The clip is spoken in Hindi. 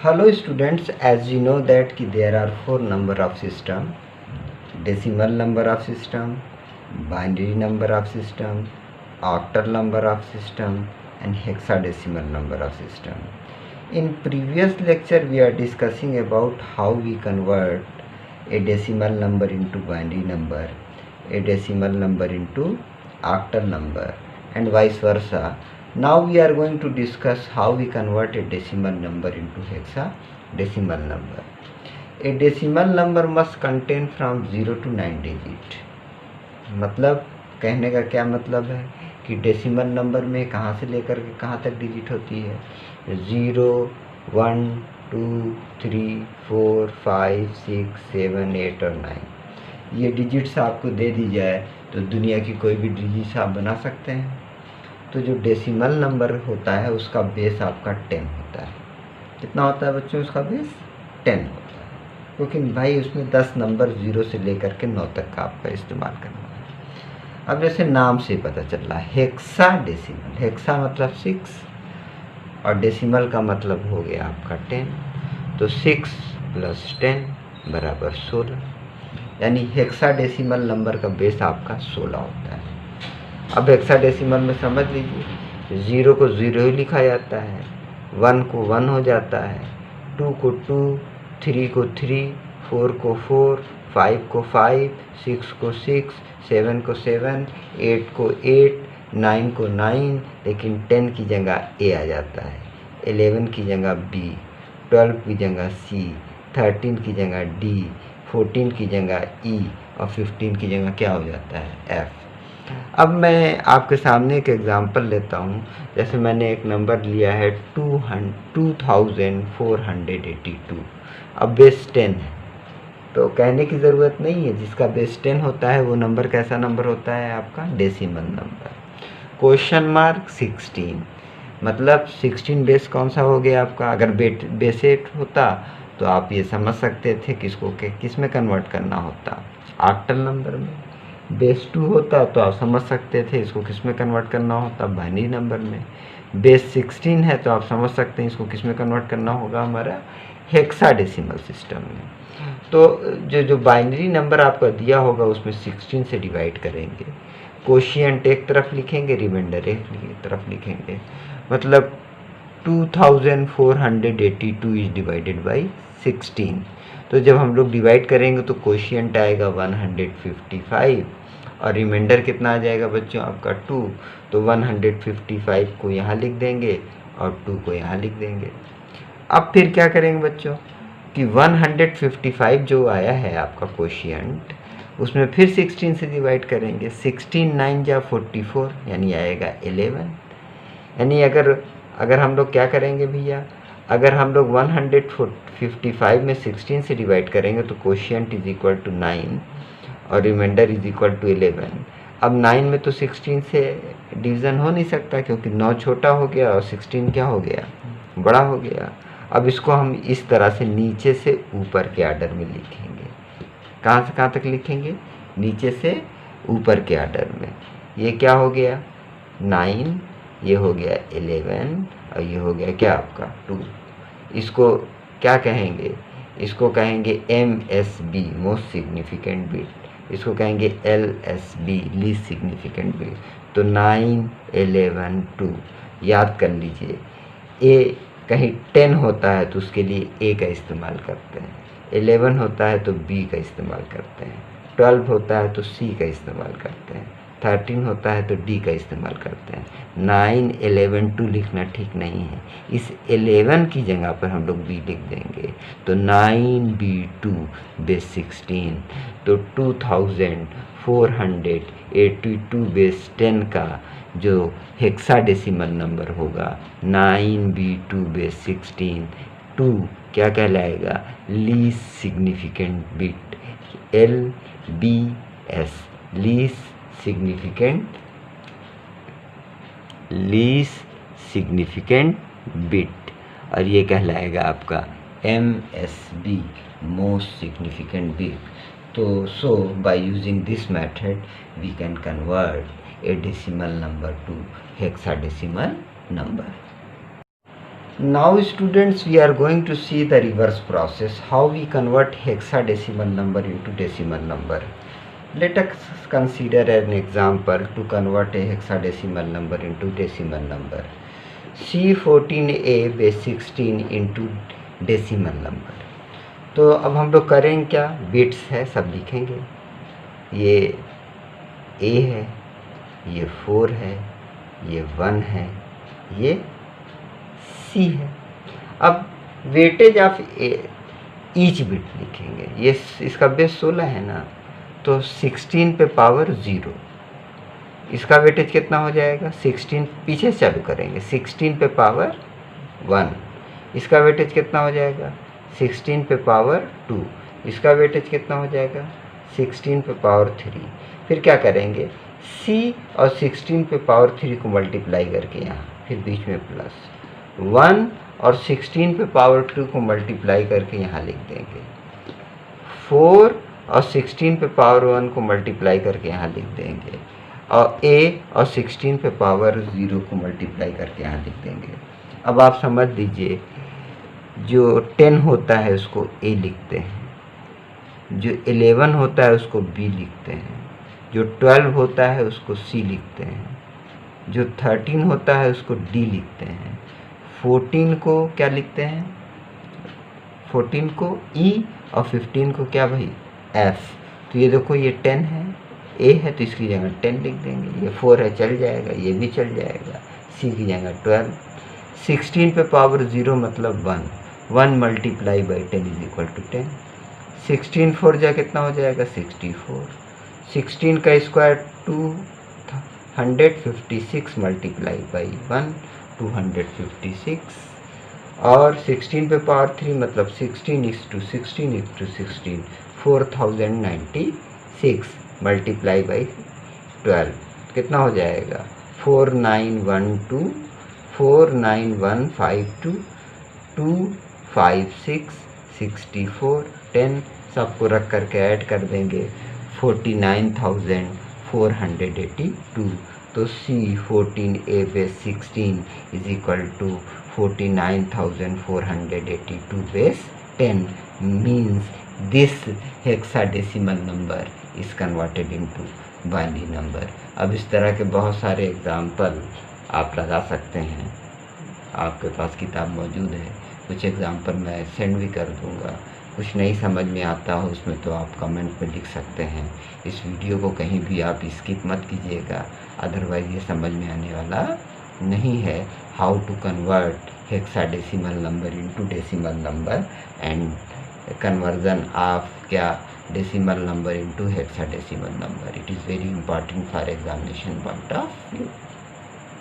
Hello students, as you know that there are four number of system: decimal number of system, binary number of system, octal number of system, and hexadecimal number of system. In previous lecture we are discussing about how we convert a decimal number into binary number, a decimal number into octal number, and vice versa. Now we are going to discuss how we convert a decimal number into hexadecimal number. A decimal number must contain from 0 to 9 digit. मतलब कहने का क्या मतलब है कि डेसिमल नंबर में कहाँ से लेकर के कहाँ तक डिजिट होती है? 0, 1, 2, 3, 4, 5, 6, 7, 8 और 9 ये डिजिट्स आपको दे दी जाए तो दुनिया की कोई भी डिजिट्स आप बना सकते हैं। तो जो डेसिमल नंबर होता है उसका बेस आपका 10 होता है। कितना होता है बच्चों? उसका बेस 10 होता है, क्योंकि भाई उसमें 10 नंबर 0 से लेकर के 9 तक का आपका इस्तेमाल करना है। अब जैसे नाम से पता चल रहा है हेक्साडेसिमल, हेक्सा मतलब 6 और डेसिमल का मतलब हो गया आपका 10, तो 6 + 10 = 16, यानी हेक्साडेसिमल नंबर का बेस आपका 16 होता है। अब हेक्साडेसिमल में समझ लीजिए 0 को 0 ही लिखा जाता है, 1 को 1 हो जाता है, 2 को 2, 3 को 3, 4 को 4, 5 को 5, 6 को 6, 7 को 7, 8 को 8, 9 को 9, लेकिन 10 की जगह A आ जाता है, 11 की जगह B, 12 की जगह C, 13 की जगह D, 14 की जगह E और 15 की जगह क्या हो जाता है? F। अब मैं आपके सामने एक एग्ज़ाम्पल लेता हूँ। जैसे मैंने एक नंबर लिया है 2482। अब बेस 10 है, तो कहने की ज़रूरत नहीं है, जिसका बेस 10 होता है वो नंबर कैसा नंबर होता है? आपका डेसिमल नंबर। क्वेश्चन मार्क 16, मतलब 16 बेस कौन सा हो गया आपका? अगर बेस 8 होता तो आप ये समझ सकते थे किसको किस में कन्वर्ट करना होता? ऑक्टल नंबर में। बेस 2 होता तो आप समझ सकते थे इसको किस में कन्वर्ट करना होता? बाइनरी नंबर में। बेस 16 है तो आप समझ सकते हैं इसको किस में कन्वर्ट करना होगा? हमारा हेक्साडेसिमल सिस्टम में। तो जो बाइनरी नंबर आपका दिया होगा उसमें 16 से डिवाइड करेंगे, कोशिएंट एक तरफ लिखेंगे, रिमाइंडर एक तरफ लिखेंगे, मतलब 2482 इज डिवाइडेड बाई 16। तो जब हम लोग डिवाइड करेंगे तो कोशिएंट आएगा 155 और रिमाइंडर कितना आ जाएगा बच्चों? आपका 2। तो 155 को यहाँ लिख देंगे और 2 को यहाँ लिख देंगे। अब फिर क्या करेंगे बच्चों कि 155 जो आया है आपका कोशिएंट, उसमें फिर 16 से डिवाइड करेंगे। 16 9 जा 44, यानी आएगा 11। यानी अगर हम लोग क्या करेंगे भैया, अगर हम लोग 155 में 16 से डिवाइड करेंगे तो कोशिएंट इज इक्वल टू 9 और रिमाइंडर इज इक्वल टू 11। अब 9 में तो 16 से डिवीज़न हो नहीं सकता, क्योंकि 9 छोटा हो गया और 16 क्या हो गया? बड़ा हो गया। अब इसको हम इस तरह से नीचे से ऊपर के ऑर्डर में लिखेंगे। कहाँ से कहाँ तक लिखेंगे? नीचे से ऊपर के ऑर्डर में। ये क्या हो गया? 9, ये हो गया 11 और ये हो गया क्या आपका? 2। इसको क्या कहेंगे? इसको कहेंगे MSB, मोस्ट सिग्निफिकेंट बिट। इसको कहेंगे LSB, लीस्ट सिग्निफिकेंट बिट। तो 9, 11, 2 याद कर लीजिए। A कहीं 10 होता है तो उसके लिए A का इस्तेमाल करते हैं, 11 होता है तो B का इस्तेमाल करते हैं, 12 होता है तो C का इस्तेमाल करते हैं, 13 होता है तो D का इस्तेमाल करते हैं। 9, 11, 2 लिखना ठीक नहीं है, इस 11 की जगह पर हम लोग B लिख देंगे। तो 9B2 बेस 16, तो 2482 बेस 10 का जो हेक्साडेसिमल नंबर होगा 9B2 बेस 16, 2 क्या कहलाएगा? Least significant bit, LBS, least significant bit, और ये कहलाएगा आपका MSB, मोस्ट सिग्निफिकेंट बिट। तो by using this method we can convert a decimal number to hexadecimal number. Now students, we are going to see the reverse process, how we convert hexadecimal number into decimal number. Let us consider an example to convert a hexadecimal number into decimal number. C14A base 16 into decimal number. तो अब हम लोग करेंगे क्या, बिट्स है सब लिखेंगे, ये A है, ये 4 है, ये 1 है, ये C है. अब वेटेज ऑफ ईच बिट लिखेंगे. ये इसका बेस 16 है ना, तो 16 पे पावर 0, इसका वेटेज कितना हो जाएगा 16, पीछे से चालू करेंगे, 16 पे पावर 1, इसका वेटेज कितना हो जाएगा 16 पे पावर 2, इसका वेटेज कितना हो जाएगा 16 पे पावर 3. फिर क्या करेंगे, C और 16 पे पावर 3 को मल्टीप्लाई करके यहाँ, फिर बीच में प्लस 1 और 16 पे पावर 2 को मल्टीप्लाई करके यहाँ लिख देंगे, 4 और 16 पे पावर 1 को मल्टीप्लाई करके यहाँ लिख देंगे, और A और 16 पे पावर 0 को मल्टीप्लाई करके यहाँ लिख देंगे. अब आप समझ लीजिए, जो 10 होता है उसको A लिखते हैं, जो 11 होता है उसको B लिखते हैं, जो 12 होता है उसको C लिखते हैं, जो 13 होता है उसको D लिखते हैं, 14 को क्या लिखते हैं, 14 को E और 15 को क्या भाई F. तो ये देखो ये 10 है, A है तो इसकी जगह 10 लिख देंगे, ये 4 है चल जाएगा, ये भी चल जाएगा, C की जगह 12. 16 पे पावर 0 मतलब 1 multiply by 10 is equal to 10. 16 4 जा कितना हो जाएगा 64. 16 का स्क्वायर 256 मल्टीप्लाई बाई 1 256, और 16 पे पावर 3 मतलब 16 इज टू 16 4096 मल्टीप्लाई बाई 12 कितना हो जाएगा 4912 49152 256 64 10, सबको रख करके ऐड कर देंगे 49,482. तो C14A base 16 is equal to 49,482 base 10, means this hexadecimal number is converted into binary number. अब इस तरह के बहुत सारे एग्जाम्पल आप लगा सकते हैं, आपके पास किताब मौजूद है, कुछ एग्जाम्पल मैं सेंड भी कर दूंगा. कुछ नहीं समझ में आता हो उसमें तो आप कमेंट में लिख सकते हैं. इस वीडियो को कहीं भी आप स्किप मत कीजिएगा, अदरवाइज़ ये समझ में आने वाला नहीं है. How to convert hexadecimal number into decimal number and conversion of क्या decimal number into hexadecimal number. It is very important for examination point of view.